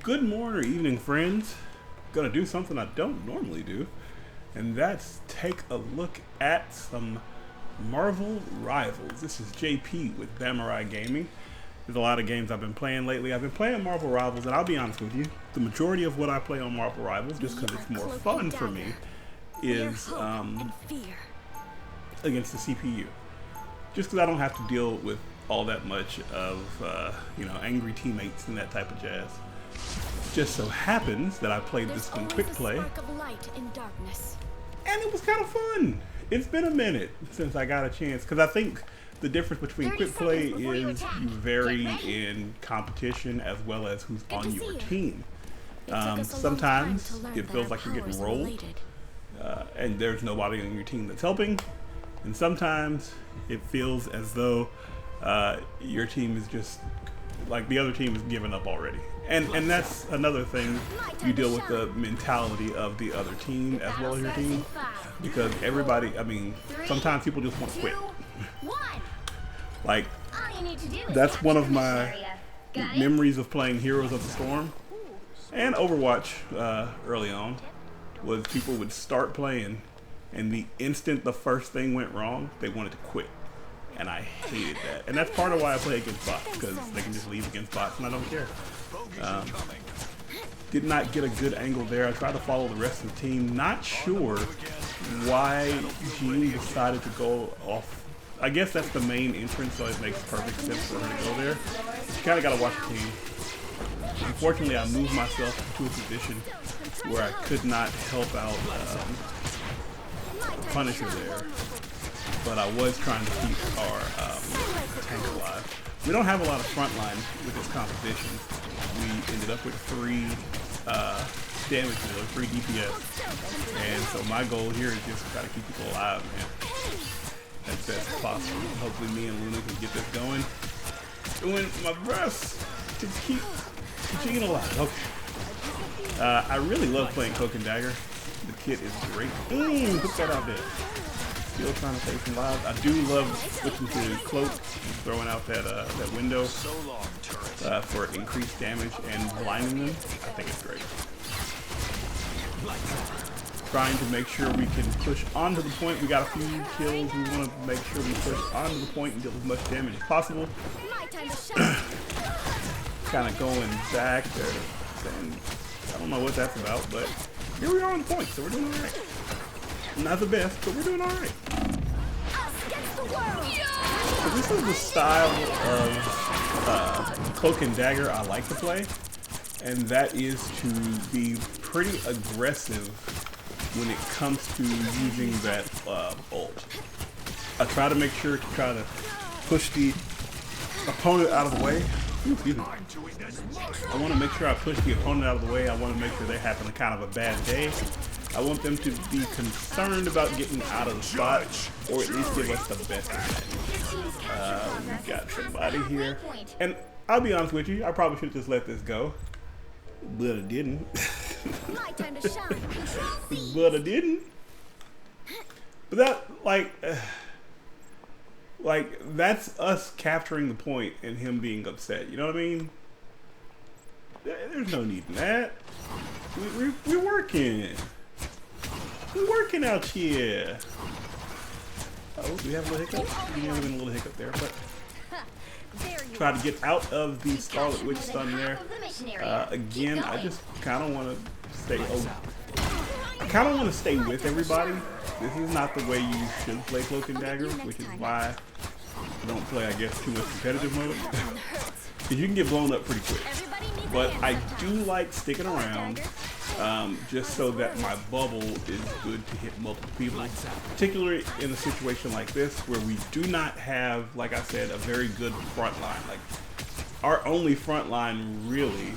Good morning or evening, friends. Gonna do something I don't normally do, and that's take a look at some Marvel Rivals. This is JP with Samurai Gaming. There's a lot of games I've been playing lately. I've been playing Marvel Rivals, and I'll be honest with you, the majority of what I play on Marvel Rivals, just because it's more fun for me, is against the CPU. Just because I don't have to deal with all that much of, angry teammates and that type of jazz. Just so happens that I played this one quick play, and it was kind of fun. It's been a minute since I got a chance, because I think the difference between quick play is you vary in competition as well as who's on your team. Sometimes it feels like you're getting rolled, and there's nobody on your team that's helping, and sometimes it feels as though your team is just like the other team is giving up already. And that's another thing, you deal with the mentality of the other team as well as your team, because everybody, sometimes people just want to quit. Like, that's one of my memories of playing Heroes of the Storm and Overwatch early on, was people would start playing, and the instant the first thing went wrong, they wanted to quit. And I hated that. And that's part of why I play against bots, because they can just leave against bots and I don't care. Did not get a good angle there. I tried to follow the rest of the team. Not sure why Jean decided to go off. I guess that's the main entrance, so it makes perfect sense for her to go there. You kind of got to watch the team. Unfortunately, I moved myself into a position where I could not help out Punisher there. But I was trying to keep our tank alive. We don't have a lot of frontline with this composition. We ended up with 3 damage dealers, 3 DPS. And so my goal here is just to try to keep people alive, man. As best as possible. Hopefully me and Luna can get this going. Doing my best to keep Jean alive. Okay. I really love playing Cloak and Dagger. The kit is great. Put that out there. Still trying to save some lives. I do love switching to Cloak, throwing out that window for increased damage and blinding them. I think it's great. Trying to make sure we can push onto the point. We got a few kills. We want to make sure we push onto the point and deal as much damage as possible. Kind of going back there. And I don't know what that's about, but here we are on the point, so we're doing all right. Not the best, but we're doing alright. So this is the style of Cloak and Dagger I like to play, and that is to be pretty aggressive when it comes to using that ult. I try to make sure to try to push the opponent out of the way. I want to make sure I push the opponent out of the way. I want to make sure they're having a kind of a bad day. I want them to be concerned about getting out of the spot, or at least give us the best advantage. We got somebody here, and I'll be honest with you, I probably should have just let this go, but I didn't. But I didn't. But that, like that's us capturing the point and him being upset. You know what I mean? There's no need in that. We're working. We're working out here. Oh, do we have a little hiccup? We have a little hiccup there, but try to get out of the Scarlet Witch stun there. Again, I just kind of want to stay. I kind of want to stay with everybody. This is not the way you should play Cloak and Dagger, which is why I don't play, I guess, too much competitive mode. Because you can get blown up pretty quick. But I do like sticking around. Just so that my bubble is good to hit multiple people, particularly in a situation like this where we do not have, like I said, a very good front line. Like, our only front line really,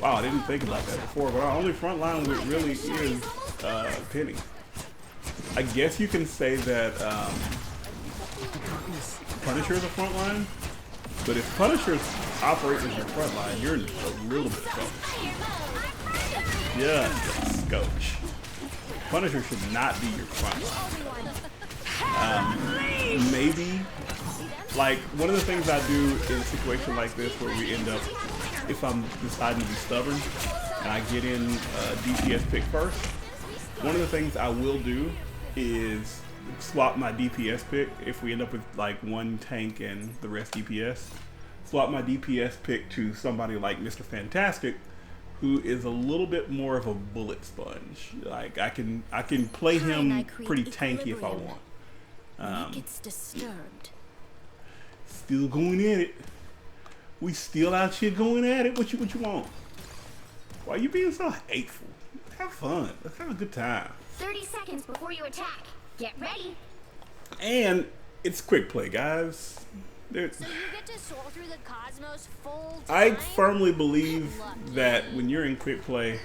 wow, I didn't think about that before, but our only front line really is Penny. I guess you can say that Punisher is a front line, but if Punisher's operating as your front line, you're in a little bit of trouble. Yeah, scotch. Punisher should not be your front line. Maybe Like, one of the things I do in a situation like this where we end up, if I'm deciding to be stubborn and I get in a DPS pick first, one of the things I will do is swap my DPS pick if we end up with like one tank and the rest DPS. Swap my DPS pick to somebody like Mr. Fantastic, who is a little bit more of a bullet sponge. Like I can play him pretty tanky if I want. It's disturbed. Still going at it. We still out here going at it. What you want? Why are you being so hateful? Have fun. Let's have a good time. 30 seconds before you attack. Get ready. And it's quick play, guys. So you get to soar through the cosmos full time? I firmly believe that when you're in quick play,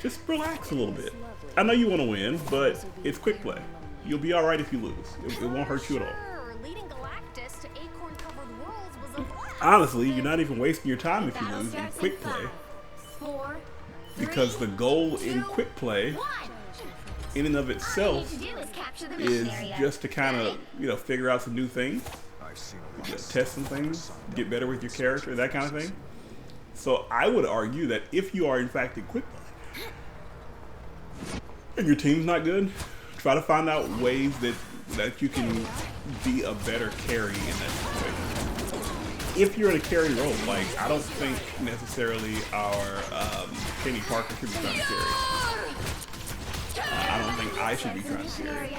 just relax a little bit. I know you want to win, but it's quick play. You'll be all right if you lose. It won't hurt you at all. Leading Galactus to acorn-covered worlds was a blast. Honestly, you're not even wasting your time if you lose in quick play. 4, 3, Because the goal 2, in quick play, 1. in and of All you itself, need to do is capture the is mission area. just to kind of, figure out some new things, test some things, get better with your character, that kind of thing. So I would argue that if you are in fact in quick play and your team's not good, try to find out ways that you can be a better carry in that situation. If you're in a carry role, like I don't think necessarily our Kenny Parker should be trying to carry. I don't think I should be trying to carry.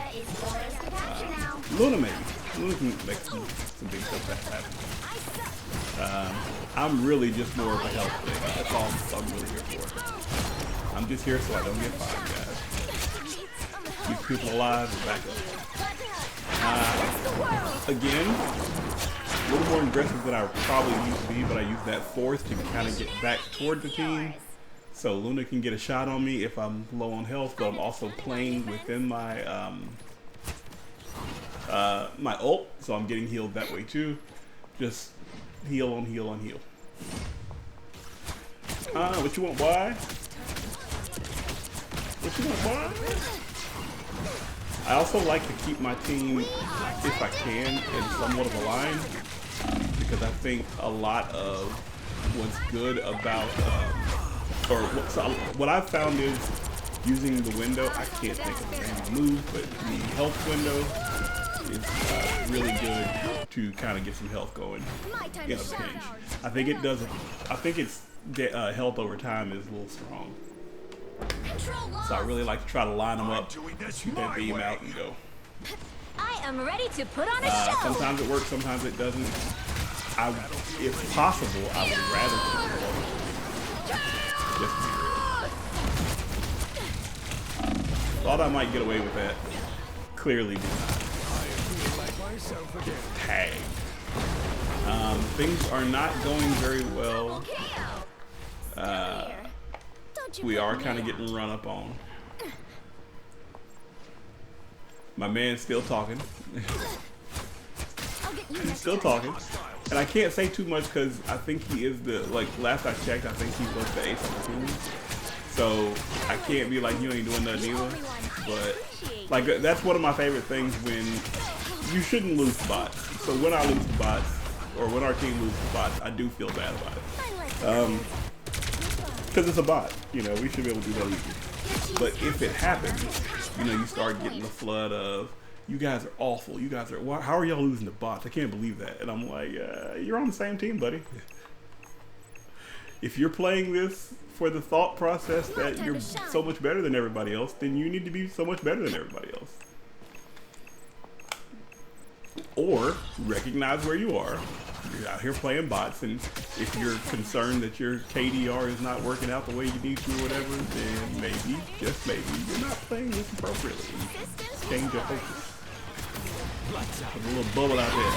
Luna maybe. Luna can make some big stuff happen. I'm really just more of a health thing. That's all I'm really here for. I'm just here so I don't get fired, guys. Keep people alive and back up. Again, a little more aggressive than I probably used to be, but I use that force to kind of get back toward the team. So Luna can get a shot on me if I'm low on health, but I'm also playing within my my ult, so I'm getting healed that way too. Just heal on heal on heal. What you want, boy? What you want, boy? I also like to keep my team, if I can, in somewhat of a line, because I think a lot of what's good about what I've found is using the window. I can't think of the name of the move, but the health window is really good to kind of get some health going in a pinch. I think it does. I think its health over time is a little strong. So I really like to try to line them up, shoot that beam out, and go. I am ready to put on a show. Sometimes it works, sometimes it doesn't. If possible, I would rather go low. Just to be real. Thought I might get away with that. Clearly did not. Tag. Things are not going very well. We are kind of getting run up on. My man's still talking. Still talking. And I can't say too much because I think he is last I checked, I think he was the ace on the team. So I can't be like, you ain't doing nothing either. But like, that's one of my favorite things when you shouldn't lose to bots. So when I lose to bots, or when our team loses to bots, I do feel bad about it. Because it's a bot, we should be able to do that easy. But if it happens, you start getting the flood of, you guys are awful. You guys are, how are y'all losing to bots? I can't believe that. And I'm like, you're on the same team, buddy. If you're playing this for the thought process that you're so much better than everybody else, then you need to be so much better than everybody else. Or recognize where you are. You're out here playing bots, and if you're concerned that your KDR is not working out the way you need to or whatever, then maybe, just maybe, you're not playing this appropriately. Change your focus. Put a little bubble out there.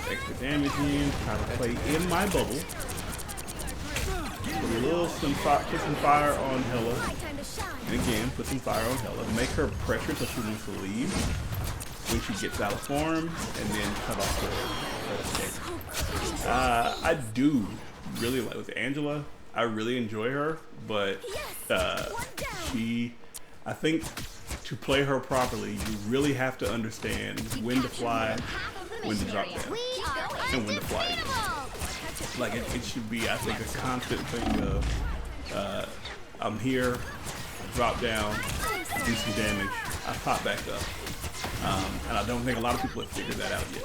Extra damage in, try to play in my bubble. Put a little put some fire on Hella. And again, put some fire on Hella. Make her pressure so she wants to leave when she gets out of form, and then cut off her escape. I do really like with Angela. I really enjoy her, but I think to play her properly, you really have to understand when to fly when to drop down, and when to fly again. Like it should be, I think, a constant thing of I'm here, drop down, do some damage, I pop back up. And I don't think a lot of people have figured that out yet.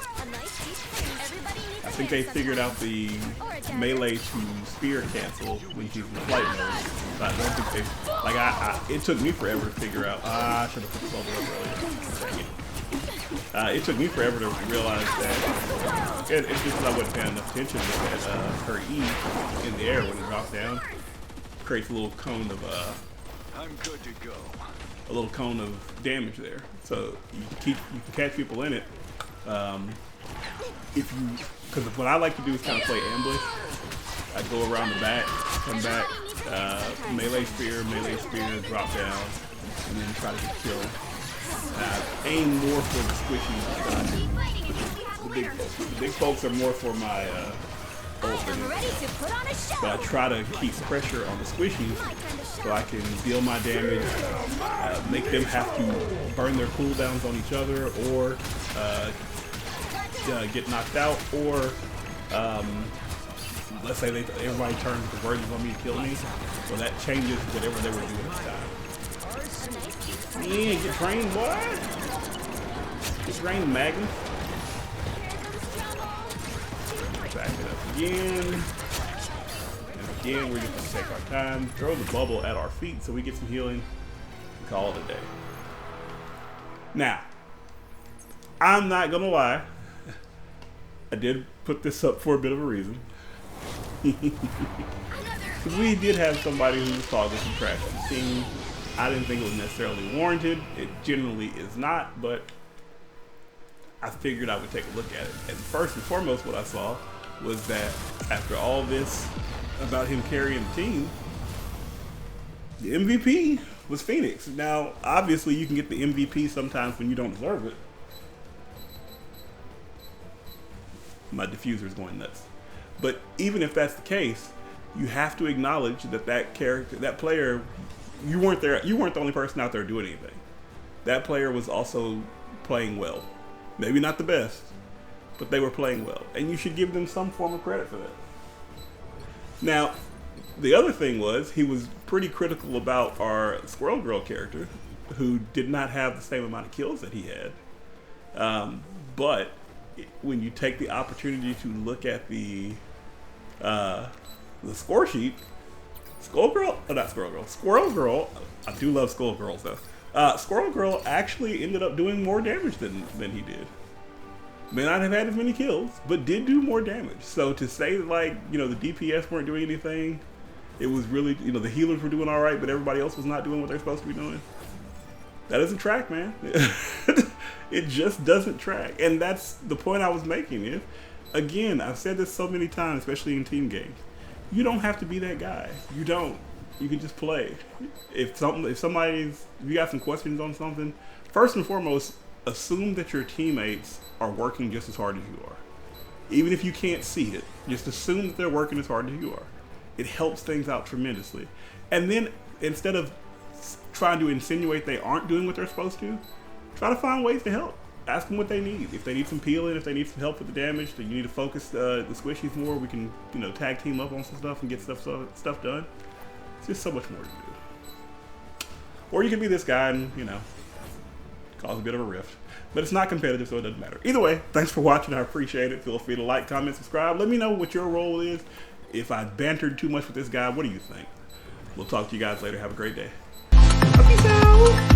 I think they figured out the melee to spear cancel when he's in flight mode, but I don't think they, like it took me forever to figure out, I should have put the bubble up earlier. It took me forever to realize that, it's just because I wasn't paying enough attention, that her E in the air when it drops down creates a little cone of, I'm good to go. A little cone of damage there, so you can catch people in it. Because what I like to do is kind of play ambush. I go around the back, come back, melee spear, drop down, and then try to get killed. Aim more for the squishies than I do the big folks. The big folks are more for my opening. But I try to keep pressure on the squishies so I can deal my damage, make them have to burn their cooldowns on each other, or get knocked out, or let's say everybody turns convergence on me to kill me. So that changes whatever they were doing this time. Yeah, get trained, boy. Get trained, Magnus. Back it up again. And again, we're just gonna take our time, throw the bubble at our feet so we get some healing, and call it a day. Now, I'm not gonna lie. I did put this up for a bit of a reason. Because we did have somebody who was causing some trash on the team. I didn't think it was necessarily warranted. It generally is not, but I figured I would take a look at it. And first and foremost, what I saw was that after all this about him carrying the team, the MVP was Phoenix. Now, obviously, you can get the MVP sometimes when you don't deserve it. My diffuser's going nuts. But even if that's the case, you have to acknowledge that that character, that player, you weren't there. You weren't the only person out there doing anything. That player was also playing well. Maybe not the best, but they were playing well, and you should give them some form of credit for that. Now, the other thing was he was pretty critical about our Squirrel Girl character, who did not have the same amount of kills that he had. But when you take the opportunity to look at the score sheet, Squirrel Girl, I do love Squirrel Girls though. Squirrel Girl actually ended up doing more damage than he did. May not have had as many kills, but did do more damage. So to say like, you know, the DPS weren't doing anything, it was really, you know, the healers were doing all right, but everybody else was not doing what they're supposed to be doing. That doesn't track, man. It just doesn't track. And that's the point I was making. Is, again, I've said this so many times, especially in team games. You don't have to be that guy. You don't. You can just play. If you got some questions on something, first and foremost, assume that your teammates are working just as hard as you are. Even if you can't see it, just assume that they're working as hard as you are. It helps things out tremendously. And then instead of trying to insinuate they aren't doing what they're supposed to, try to find ways to help. Ask them what they need. If they need some peeling, if they need some help with the damage, then you need to focus the squishies more. We can, you know, tag team up on some stuff and get stuff done. It's just so much more to do. Or you can be this guy and, you know, cause a bit of a rift. But it's not competitive, so it doesn't matter. Either way, thanks for watching. I appreciate it. Feel free to like, comment, subscribe. Let me know what your role is. If I bantered too much with this guy, what do you think? We'll talk to you guys later. Have a great day. Peace out.